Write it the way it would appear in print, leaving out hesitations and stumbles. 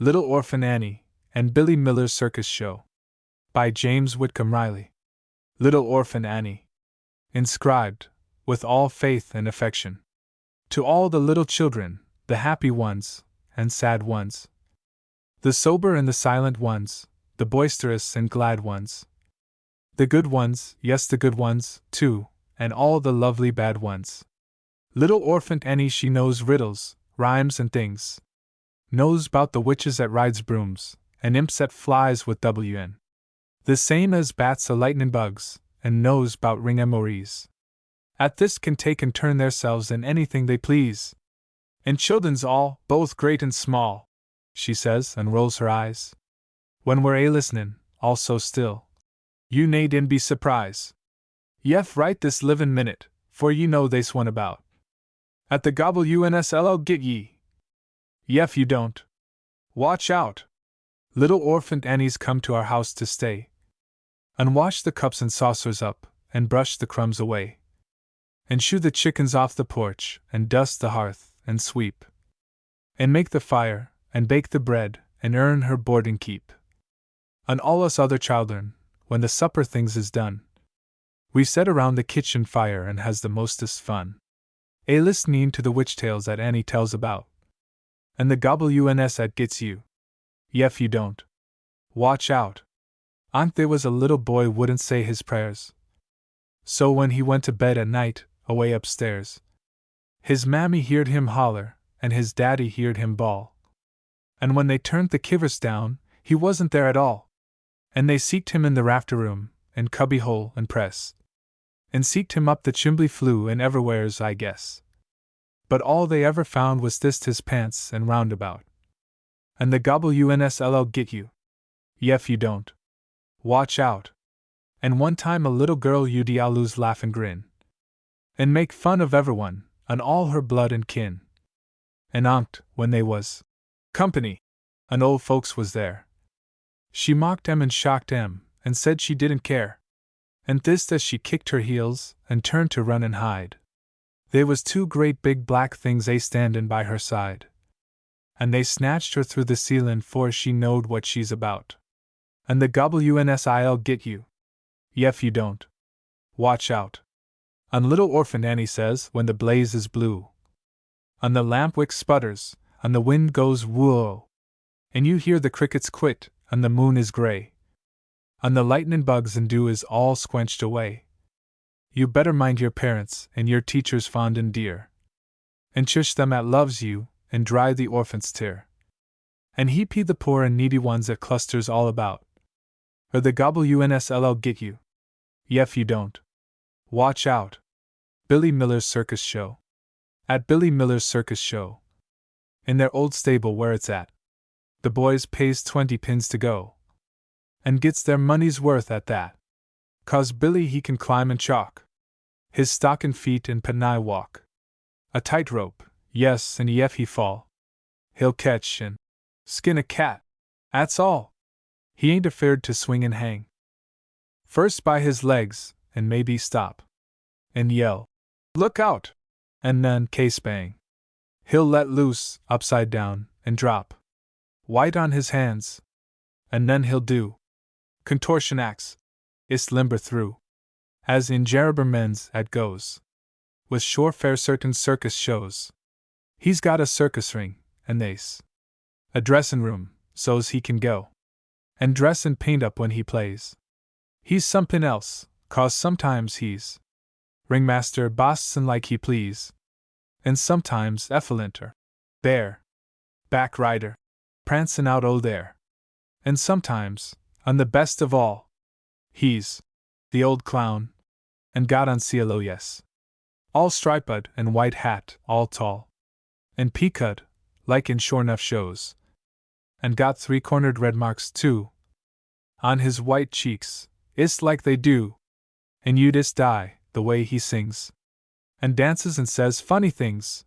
Little Orphan Annie, and Billy Miller's Circus-Show. By James Whitcomb Riley. Little Orphan Annie. Inscribed, with all faith and affection, to all the little children, the happy ones, and sad ones, the sober and the silent ones, the boisterous and glad ones, the good ones, yes, the good ones, too, and all the lovely bad ones. Little Orphan Annie, she knows riddles, rhymes, and things. Knows 'bout the witches that rides brooms, and imps that flies with WN. The same as bats a lightnin' bugs, and knows 'bout ring amories. At this can take and turn theirselves in anything they please. And children's all, both great and small, she says, and rolls her eyes. When we're a-listenin', all so still, you needn't be surprised. Yef, right this livin' minute, for you know they's one about. At the WNSL'll get ye. Yef, you don't. Watch out. Little Orphan Annie's come to our house to stay. And wash the cups and saucers up, and brush the crumbs away, and shoo the chickens off the porch, and dust the hearth, and sweep, and make the fire, and bake the bread, and earn her board and keep. And all us other children, when the supper things is done, we set around the kitchen fire and has the mostest fun, a-listening to the witch tales that Annie tells about, and the WNS that gets you. Yef, you don't. Watch out. Aunt, there was a little boy wouldn't say his prayers. So when he went to bed at night, away upstairs, his mammy heard him holler, and his daddy heard him bawl. And when they turned the kivers down, he wasn't there at all. And they seeked him in the rafter room, and cubby hole and press, and seeked him up the chimbley flue and everywheres, I guess. But all they ever found was thist his pants and roundabout. And the WNSL'll get you. Yef, you don't. Watch out. And one time a little girl you'd lose laugh and grin, and make fun of everyone, and all her blood and kin. And aunt, when they was company, and old folks was there, she mocked 'em and shocked 'em, and said she didn't care. And this as she kicked her heels, and turned to run and hide, they was two great big black things a-standin' by her side. And they snatched her through the ceilin' for she knowed what she's about. And the WNSI'll get you. Yef, you don't. Watch out. And Little Orphan Annie says when the blaze is blue, and the lamp wick sputters, and the wind goes whoa, and you hear the crickets quit, and the moon is gray, and the lightnin' bugs and dew is all squenched away, you better mind your parents and your teachers fond and dear, and chush them at loves you, and dry the orphans' tear, and heap the poor and needy ones that clusters all about, or the WNSL'll get you. Yef, you don't. Watch out. Billy Miller's Circus-Show. At Billy Miller's Circus-Show, in their old stable where it's at, the boys pays 20 pins to go, and gets their money's worth at that. 'Cause Billy he can climb and chalk his stockin' feet and panai walk a tightrope, yes, and yef he fall, he'll catch and skin a cat, 'at's all. He ain't afeard to swing and hang first by his legs, and maybe stop and yell, "Look out!" and then case bang, he'll let loose, upside down, and drop white on his hands, and then he'll do contortion acts, ist limber through, as in Jerobermen's at goes, with sure fair certain circus shows. He's got a circus ring, and they's a dressin' room, so's he can go and dress and paint up when he plays. He's somethin' else, 'cause sometimes he's ringmaster, boss'n like he please, and sometimes effalinter, bear, back rider, prancin' out o' there, and sometimes, and the best of all, he's the old clown, and got on cielo, yes, all striped and white hat, all tall, and peaked, like in sure 'nuff shows, and got 3-cornered red marks, too, on his white cheeks, ist like they do, and you'd ist die, the way he sings, and dances and says funny things,